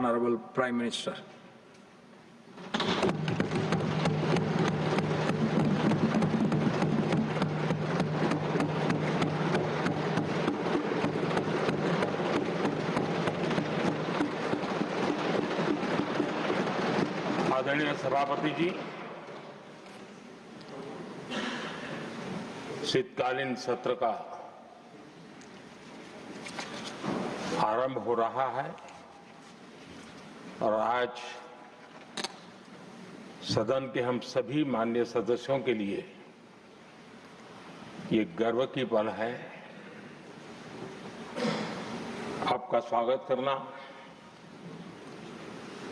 Honorable Prime Minister. आदरणीय सभापति जी, शीतकालीन सत्र का आरंभ हो रहा है और आज सदन के हम सभी माननीय सदस्यों के लिए ये गर्व की पल है आपका स्वागत करना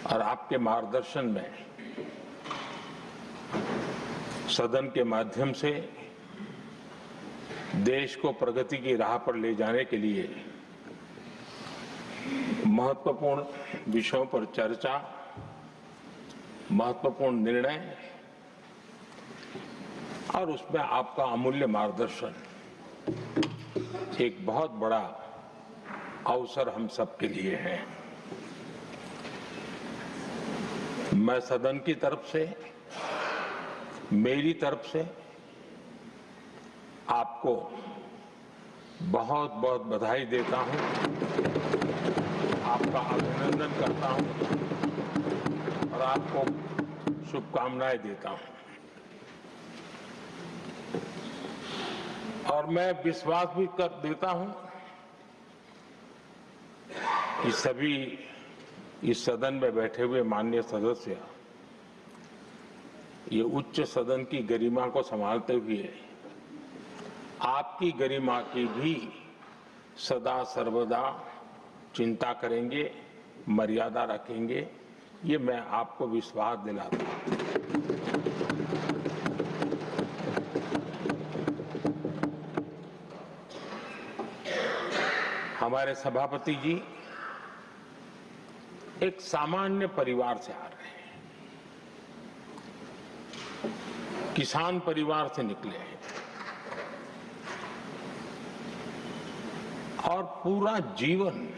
और आपके मार्गदर्शन में सदन के माध्यम से देश को प्रगति की राह पर ले जाने के लिए महत्वपूर्ण विषयों पर चर्चा, महत्वपूर्ण निर्णय और उसमें आपका अमूल्य मार्गदर्शन एक बहुत बड़ा अवसर हम सबके लिए है। मैं सदन की तरफ से, मेरी तरफ से आपको बहुत बहुत बधाई देता हूं, आपका अभिनंदन करता हूं और आपको शुभकामनाएं देता हूं। और मैं विश्वास भी कर देता हूं कि सभी इस सदन में बैठे हुए माननीय सदस्य ये उच्च सदन की गरिमा को संभालते हुए आपकी गरिमा की भी सदा सर्वदा चिंता करेंगे, मर्यादा रखेंगे, ये मैं आपको विश्वास दिलाता हूं। हमारे सभापति जी एक सामान्य परिवार से आ रहे हैं, किसान परिवार से निकले हैं और पूरा जीवन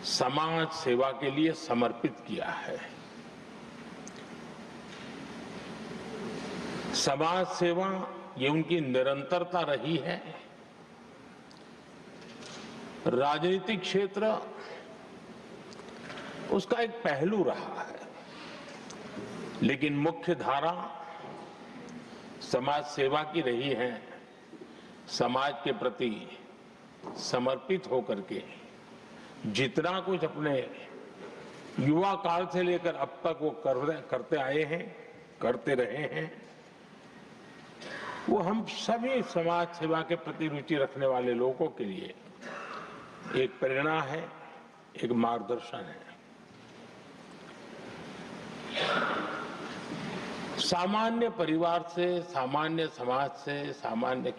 समाज सेवा के लिए समर्पित किया है। समाज सेवा ये उनकी निरंतरता रही है। राजनीतिक क्षेत्र उसका एक पहलू रहा है, लेकिन मुख्य धारा समाज सेवा की रही है। समाज के प्रति समर्पित होकर के जितना कुछ अपने युवा काल से लेकर अब तक वो करते आए हैं, करते रहे हैं, वो हम सभी समाज सेवा के प्रति रुचि रखने वाले लोगों के लिए एक प्रेरणा है, एक मार्गदर्शन है। सामान्य परिवार से, सामान्य समाज से, सामान्य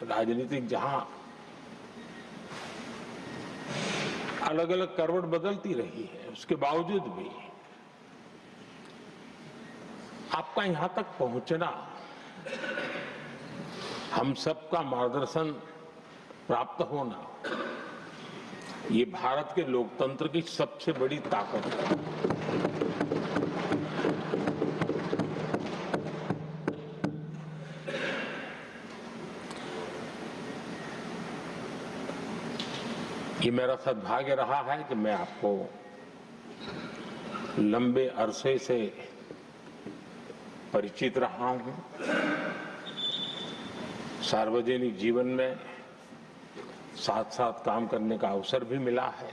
राजनीतिक जहां अलग अलग करवट बदलती रही है, उसके बावजूद भी आपका यहां तक पहुंचना, हम सबका मार्गदर्शन प्राप्त होना, ये भारत के लोकतंत्र की सबसे बड़ी ताकत है। ये मेरा सद्भाग्य रहा है कि मैं आपको लंबे अरसे से परिचित रहा हूं। सार्वजनिक जीवन में साथ साथ काम करने का अवसर भी मिला है।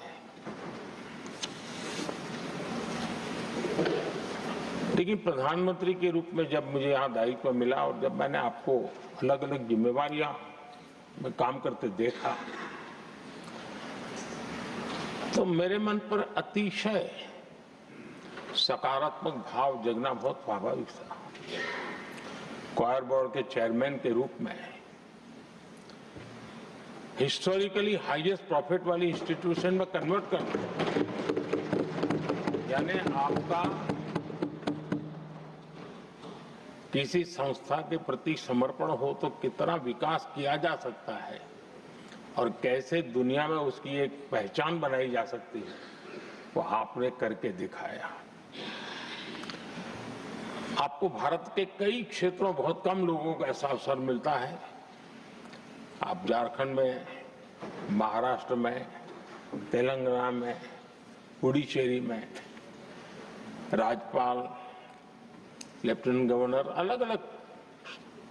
लेकिन प्रधानमंत्री के रूप में जब मुझे यहाँ दायित्व मिला और जब मैंने आपको अलग अलग जिम्मेवारियां में काम करते देखा, तो मेरे मन पर अतिशय सकारात्मक भाव जगना बहुत स्वाभाविक था। क्वायर बोर्ड के चेयरमैन के रूप में हिस्टोरिकली हाईएस्ट प्रॉफिट वाली इंस्टीट्यूशन में कन्वर्ट करना, यानी आपका किसी संस्था के प्रति समर्पण हो तो कितना विकास किया जा सकता है, और कैसे दुनिया में उसकी एक पहचान बनाई जा सकती है, वो आपने करके दिखाया। आपको भारत के कई क्षेत्रों बहुत कम लोगों को ऐसा अवसर मिलता है। आप झारखंड में, महाराष्ट्र में, तेलंगाना में, पुडुचेरी में राज्यपाल, लेफ्टिनेंट गवर्नर अलग अलग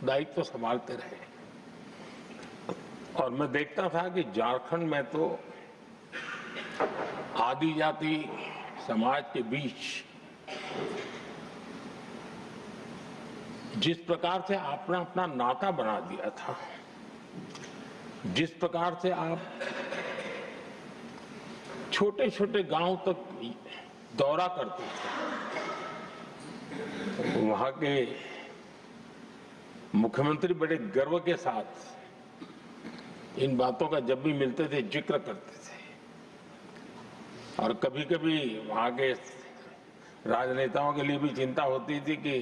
दायित्व संभालते रहे। और मैं देखता था कि झारखंड में तो आदिजाति समाज के बीच जिस प्रकार से आपने अपना नाता बना दिया था, जिस प्रकार से आप छोटे छोटे गांव तक दौरा करते थे, वहां के मुख्यमंत्री बड़े गर्व के साथ इन बातों का जब भी मिलते थे जिक्र करते थे। और कभी कभी वहां के राजनेताओं के लिए भी चिंता होती थी कि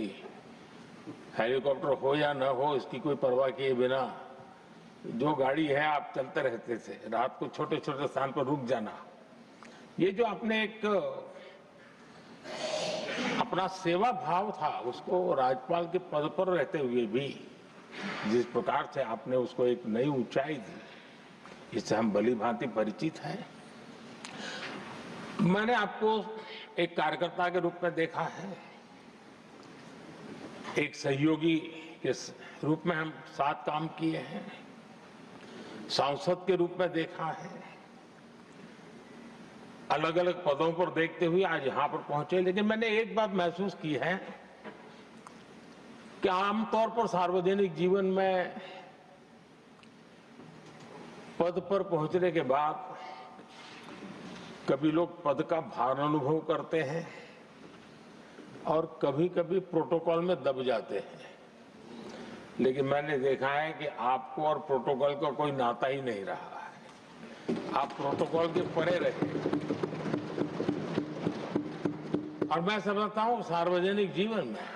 हेलीकॉप्टर हो या न हो, इसकी कोई परवाह किए बिना जो गाड़ी है आप चलते रहते थे। रात को छोटे छोटे स्थान पर रुक जाना, ये जो आपने एक अपना सेवा भाव था, उसको राज्यपाल के पद पर रहते हुए भी जिस प्रकार से आपने उसको एक नई ऊंचाई दी, इससे हम भली भांति परिचित हैं। मैंने आपको एक कार्यकर्ता के रूप में देखा है, एक सहयोगी के रूप में हम साथ काम किए हैं, सांसद के रूप में देखा है, अलग अलग पदों पर देखते हुए आज यहां पर पहुंचे। लेकिन मैंने एक बात महसूस की है कि आमतौर पर सार्वजनिक जीवन में पद पर पहुंचने के बाद कभी लोग पद का भार अनुभव करते हैं और कभी कभी प्रोटोकॉल में दब जाते हैं। लेकिन मैंने देखा है कि आपको और प्रोटोकॉल का कोई नाता ही नहीं रहा है, आप प्रोटोकॉल के परे रहे। और मैं समझता हूं सार्वजनिक जीवन में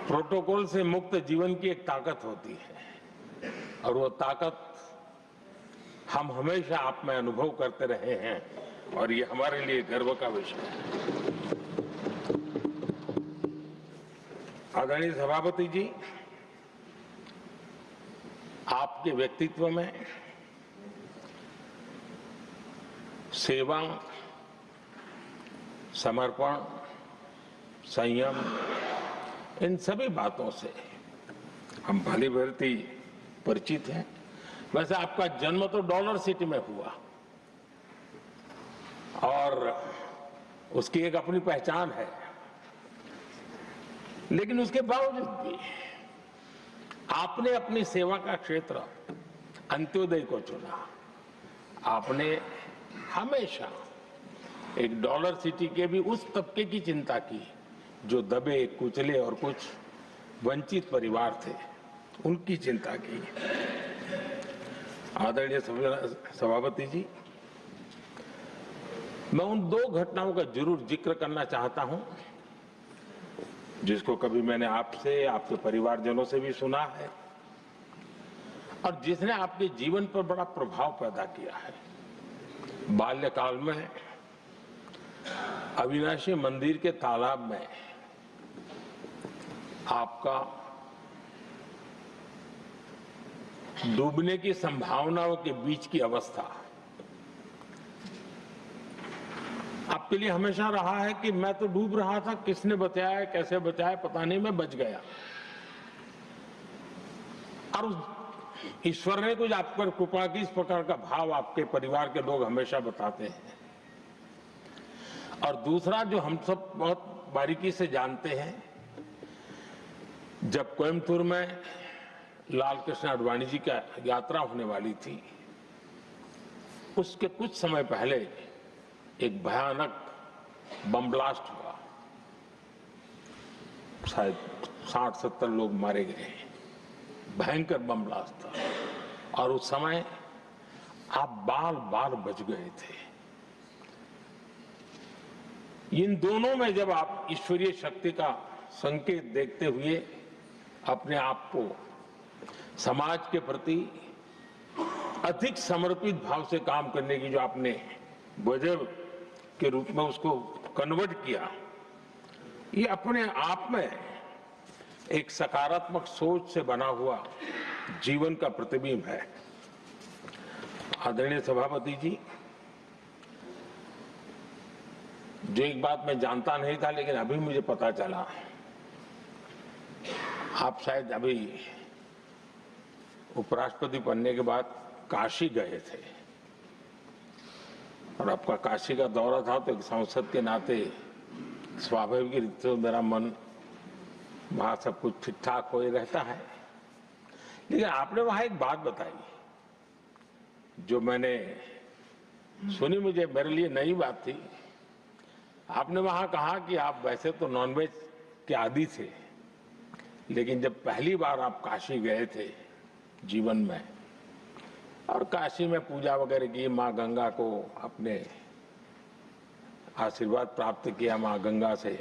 प्रोटोकॉल से मुक्त जीवन की एक ताकत होती है, और वो ताकत हम हमेशा आप में अनुभव करते रहे हैं, और ये हमारे लिए गर्व का विषय है। आदरणीय सभापति जी, आपके व्यक्तित्व में सेवा, समर्पण, संयम, इन सभी बातों से हम भली भांति परिचित हैं। वैसे आपका जन्म तो डॉलर सिटी में हुआ और उसकी एक अपनी पहचान है, लेकिन उसके बावजूद भी आपने अपनी सेवा का क्षेत्र अंत्योदय को चुना। आपने हमेशा एक डॉलर सिटी के भी उस तबके की चिंता की जो दबे, कुचले और कुछ वंचित परिवार थे, उनकी चिंता की। आदरणीय सभापति जी, मैं उन दो घटनाओं का जरूर जिक्र करना चाहता हूं जिसको कभी मैंने आपसे, आपके परिवारजनों से भी सुना है और जिसने आपके जीवन पर बड़ा प्रभाव पैदा किया है। बाल्यकाल में अविनाशी मंदिर के तालाब में आपका डूबने की संभावनाओं के बीच की अवस्था आपके लिए हमेशा रहा है कि मैं तो डूब रहा था, किसने बचाया, कैसे बचाया पता नहीं, मैं बच गया। और ईश्वर ने कुछ आप पर कृपा की, इस प्रकार का भाव आपके परिवार के लोग हमेशा बताते हैं। और दूसरा जो हम सब बहुत बारीकी से जानते हैं, जब कोयम्बतूर में लाल कृष्ण आडवाणी जी का यात्रा होने वाली थी, उसके कुछ समय पहले एक भयानक बम ब्लास्ट हुआ, शायद 60-70 लोग मारे गए। भयंकर बम ब्लास्ट था और उस समय आप बाल बाल बच गए थे। इन दोनों में जब आप ईश्वरीय शक्ति का संकेत देखते हुए अपने आप को समाज के प्रति अधिक समर्पित भाव से काम करने की जो आपने वजह के रूप में उसको कन्वर्ट किया, ये अपने आप में एक सकारात्मक सोच से बना हुआ जीवन का प्रतिबिंब है। आदरणीय सभापति जी, जो एक बात मैं जानता नहीं था लेकिन अभी मुझे पता चला, आप शायद अभी उपराष्ट्रपति बनने के बाद काशी गए थे और आपका काशी का दौरा था, तो एक सांसद के नाते स्वाभाविक रूप से मेरा मन वहां सब कुछ ठीक ठाक हो ही रहता है। लेकिन आपने वहां एक बात बताई जो मैंने सुनी, मुझे मेरे लिए नई बात थी। आपने वहां कहा कि आप वैसे तो नॉनवेज के आदी थे, लेकिन जब पहली बार आप काशी गए थे जीवन में और काशी में पूजा वगैरह की, माँ गंगा को अपने आशीर्वाद प्राप्त किया माँ गंगा से,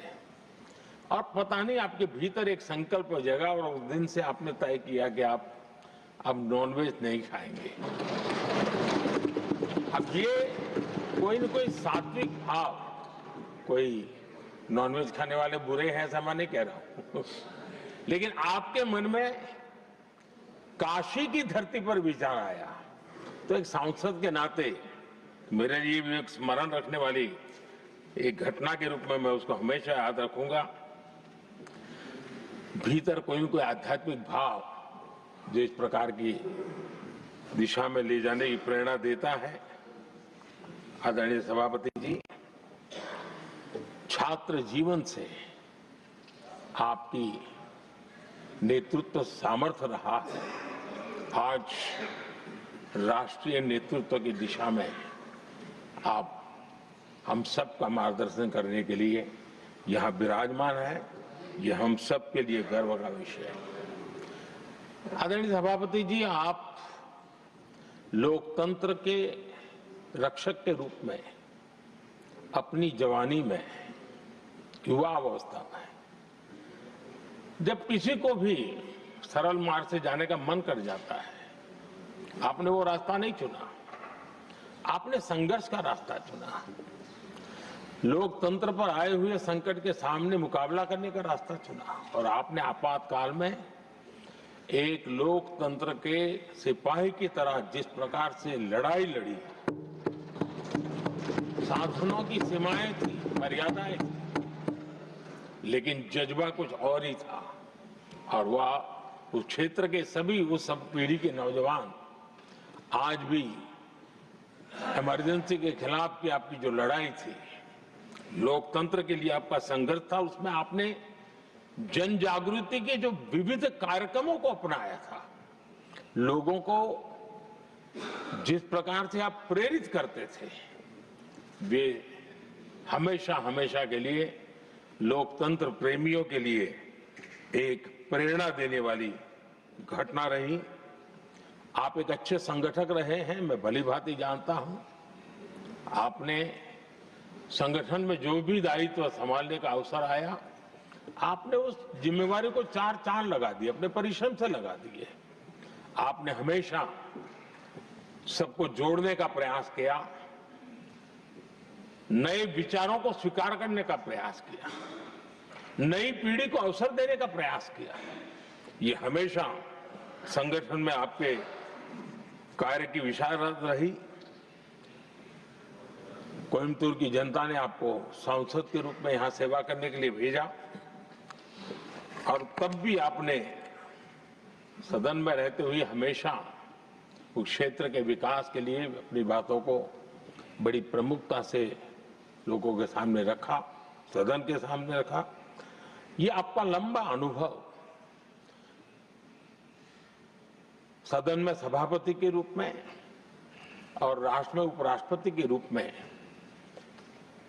और पता नहीं आपके भीतर एक संकल्प जगा और उस दिन से आपने तय किया कि आप अब नॉनवेज नहीं खाएंगे। अब ये कोई न कोई सात्विक भाव, कोई नॉनवेज खाने वाले बुरे हैं ऐसा मैं नहीं कह रहा हूं, लेकिन आपके मन में काशी की धरती पर विचार आया, तो एक सांसद के नाते मेरे लिए भी एक स्मरण रखने वाली एक घटना के रूप में मैं उसको हमेशा याद रखूंगा। भीतर कोई न कोई आध्यात्मिक भाव जो इस प्रकार की दिशा में ले जाने की प्रेरणा देता है। आदरणीय सभापति जी, छात्र जीवन से आपकी नेतृत्व सामर्थ्य रहा है। आज राष्ट्रीय नेतृत्व की दिशा में आप हम सब का मार्गदर्शन करने के लिए यहाँ विराजमान है, ये हम सब के लिए गर्व का विषय है। आदरणीय सभापति जी, आप लोकतंत्र के रक्षक के रूप में अपनी जवानी में, युवा अवस्था में, जब किसी को भी सरल मार्ग से जाने का मन कर जाता है, आपने वो रास्ता नहीं चुना, आपने संघर्ष का रास्ता चुना। लोकतंत्र पर आए हुए संकट के सामने मुकाबला करने का रास्ता चुना और आपने आपातकाल में एक लोकतंत्र के सिपाही की तरह जिस प्रकार से लड़ाई लड़ी, साधनों की सीमाएं थी, मर्यादाएं थी, लेकिन जज्बा कुछ और ही था। और वह उस क्षेत्र के सभी, उस सब पीढ़ी के नौजवान आज भी इमरजेंसी के खिलाफ की आपकी जो लड़ाई थी, लोकतंत्र के लिए आपका संघर्ष था, उसमें आपने जन जागृति के जो विविध कार्यक्रमों को अपनाया था, लोगों को जिस प्रकार से आप प्रेरित करते थे, वे हमेशा हमेशा के लिए लोकतंत्र प्रेमियों के लिए एक प्रेरणा देने वाली घटना रही। आप एक अच्छे संगठक रहे हैं, मैं भली भांति जानता हूं। आपने संगठन में जो भी दायित्व संभालने का अवसर आया, आपने उस जिम्मेवारी को चार चांद लगा दिए, अपने परिश्रम से लगा दिए। आपने हमेशा सबको जोड़ने का प्रयास किया, नए विचारों को स्वीकार करने का प्रयास किया, नई पीढ़ी को अवसर देने का प्रयास किया। ये हमेशा संगठन में आपके कार्य की विशारत रही। कोयम्बतूर की जनता ने आपको सांसद के रूप में यहां सेवा करने के लिए भेजा और तब भी आपने सदन में रहते हुए हमेशा उस क्षेत्र के विकास के लिए अपनी बातों को बड़ी प्रमुखता से लोगों के सामने रखा, सदन के सामने रखा। ये आपका लंबा अनुभव सदन में सभापति के रूप में और राष्ट्र में उपराष्ट्रपति के रूप में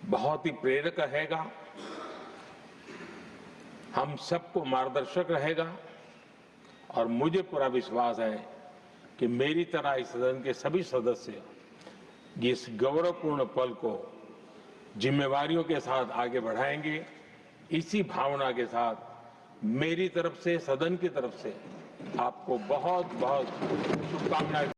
बहुत ही प्रेरक रहेगा, हम सबको मार्गदर्शक रहेगा। और मुझे पूरा विश्वास है कि मेरी तरह इस सदन के सभी सदस्य इस गौरवपूर्ण पल को जिम्मेवारियों के साथ आगे बढ़ाएंगे। इसी भावना के साथ मेरी तरफ से, सदन की तरफ से आपको बहुत बहुत शुभकामनाएं।